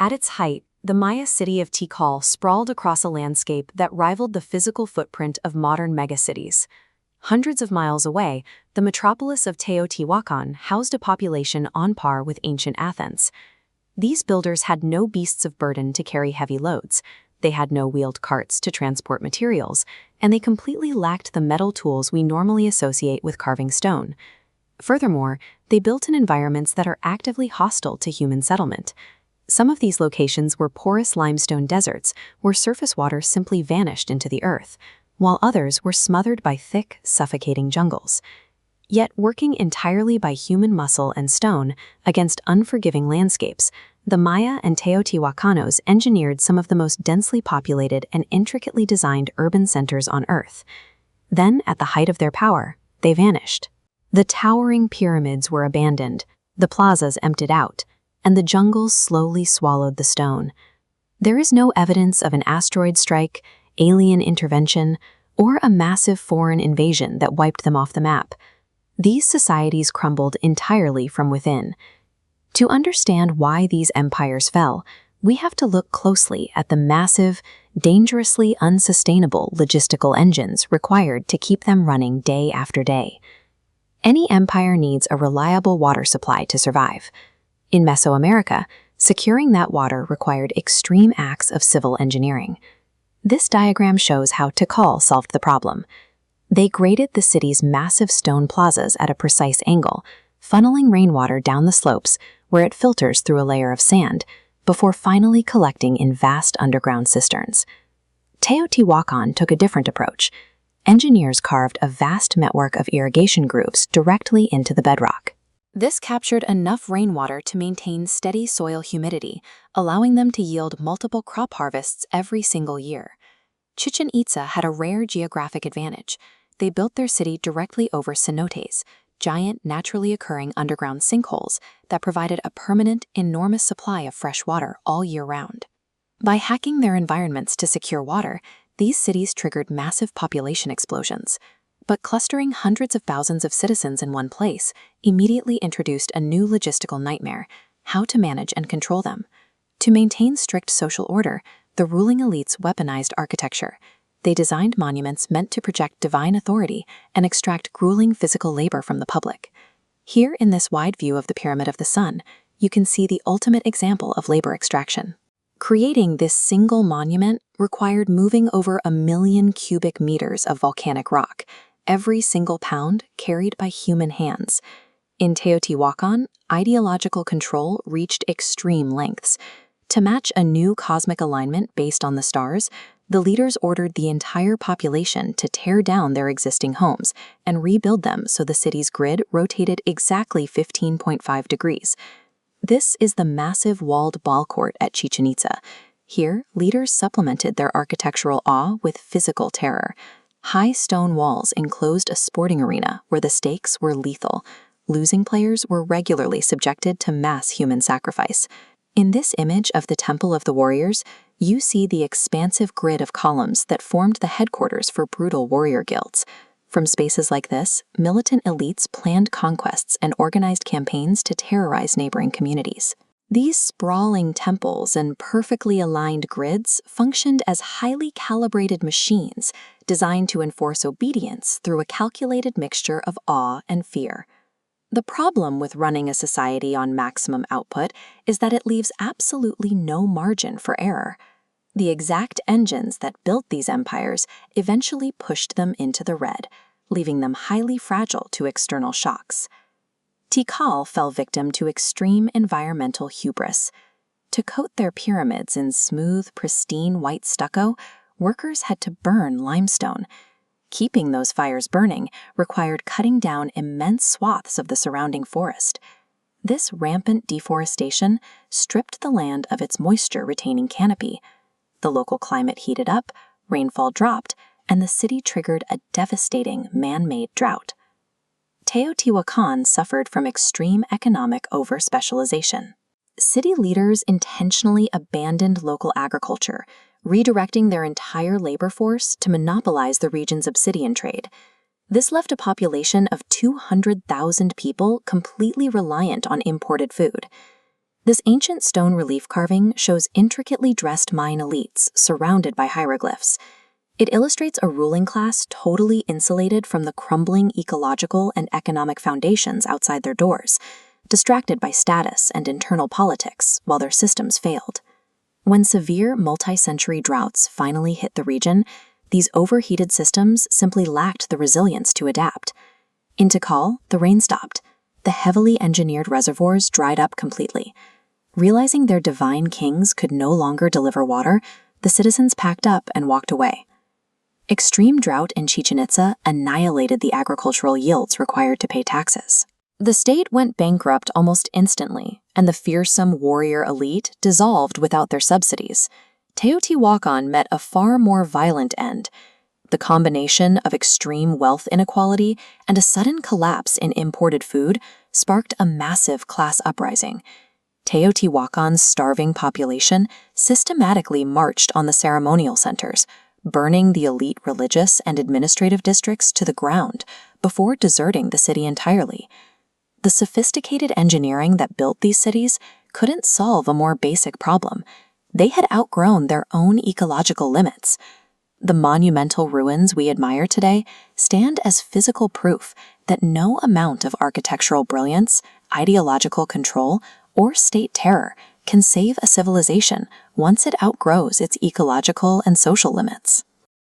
At its height, the Maya city of Tikal sprawled across a landscape that rivaled the physical footprint of modern megacities. Hundreds of miles away, the metropolis of Teotihuacan housed a population on par with ancient Athens. These builders had no beasts of burden to carry heavy loads, they had no wheeled carts to transport materials, and they completely lacked the metal tools we normally associate with carving stone. Furthermore, they built in environments that are actively hostile to human settlement. Some of these locations were porous limestone deserts where surface water simply vanished into the earth, while others were smothered by thick, suffocating jungles. Yet, working entirely by human muscle and stone against unforgiving landscapes, the Maya and Teotihuacanos engineered some of the most densely populated and intricately designed urban centers on Earth. Then, at the height of their power, they vanished. The towering pyramids were abandoned, the plazas emptied out, and the jungles slowly swallowed the stone. There is no evidence of an asteroid strike, alien intervention, or a massive foreign invasion that wiped them off the map. These societies crumbled entirely from within. To understand why these empires fell, we have to look closely at the massive, dangerously unsustainable logistical engines required to keep them running day after day. Any empire needs a reliable water supply to survive. In Mesoamerica, securing that water required extreme acts of civil engineering. This diagram shows how Tikal solved the problem. They graded the city's massive stone plazas at a precise angle, funneling rainwater down the slopes where it filters through a layer of sand, before finally collecting in vast underground cisterns. Teotihuacan took a different approach. Engineers carved a vast network of irrigation grooves directly into the bedrock. This captured enough rainwater to maintain steady soil humidity, allowing them to yield multiple crop harvests every single year. Chichen Itza had a rare geographic advantage. They built their city directly over cenotes, giant naturally occurring underground sinkholes that provided a permanent, enormous supply of fresh water all year round. By hacking their environments to secure water, these cities triggered massive population explosions. But clustering hundreds of thousands of citizens in one place immediately introduced a new logistical nightmare: how to manage and control them. To maintain strict social order, the ruling elites weaponized architecture. They designed monuments meant to project divine authority and extract grueling physical labor from the public. Here, in this wide view of the Pyramid of the Sun, you can see the ultimate example of labor extraction. Creating this single monument required moving over 1 million cubic meters of volcanic rock, every single pound carried by human hands. In Teotihuacan, ideological control reached extreme lengths. To match a new cosmic alignment based on the stars, the leaders ordered the entire population to tear down their existing homes and rebuild them so the city's grid rotated exactly 15.5 degrees. This is the massive walled ball court at Chichen Itza. Here, leaders supplemented their architectural awe with physical terror. High stone walls enclosed a sporting arena where the stakes were lethal. Losing players were regularly subjected to mass human sacrifice. In this image of the Temple of the Warriors, you see the expansive grid of columns that formed the headquarters for brutal warrior guilds. From spaces like this, militant elites planned conquests and organized campaigns to terrorize neighboring communities. These sprawling temples and perfectly aligned grids functioned as highly calibrated machines designed to enforce obedience through a calculated mixture of awe and fear. The problem with running a society on maximum output is that it leaves absolutely no margin for error. The exact engines that built these empires eventually pushed them into the red, leaving them highly fragile to external shocks. Tikal fell victim to extreme environmental hubris. To coat their pyramids in smooth, pristine white stucco, workers had to burn limestone. Keeping those fires burning required cutting down immense swaths of the surrounding forest. This rampant deforestation stripped the land of its moisture-retaining canopy. The local climate heated up, rainfall dropped, and the city triggered a devastating man-made drought. Teotihuacan suffered from extreme economic over-specialization. City leaders intentionally abandoned local agriculture, redirecting their entire labor force to monopolize the region's obsidian trade. This left a population of 200,000 people completely reliant on imported food. This ancient stone relief carving shows intricately dressed Mayan elites surrounded by hieroglyphs. It illustrates a ruling class totally insulated from the crumbling ecological and economic foundations outside their doors, distracted by status and internal politics while their systems failed. When severe multi-century droughts finally hit the region, these overheated systems simply lacked the resilience to adapt. In Tikal, the rain stopped. The heavily engineered reservoirs dried up completely. Realizing their divine kings could no longer deliver water, the citizens packed up and walked away. Extreme drought in Chichen Itza annihilated the agricultural yields required to pay taxes. The state went bankrupt almost instantly, and the fearsome warrior elite dissolved without their subsidies. Teotihuacan met a far more violent end. The combination of extreme wealth inequality and a sudden collapse in imported food sparked a massive class uprising. Teotihuacan's starving population systematically marched on the ceremonial centers, burning the elite religious and administrative districts to the ground before deserting the city entirely. The sophisticated engineering that built these cities couldn't solve a more basic problem. They had outgrown their own ecological limits. The monumental ruins we admire today stand as physical proof that no amount of architectural brilliance, ideological control, or state terror can save a civilization once it outgrows its ecological and social limits.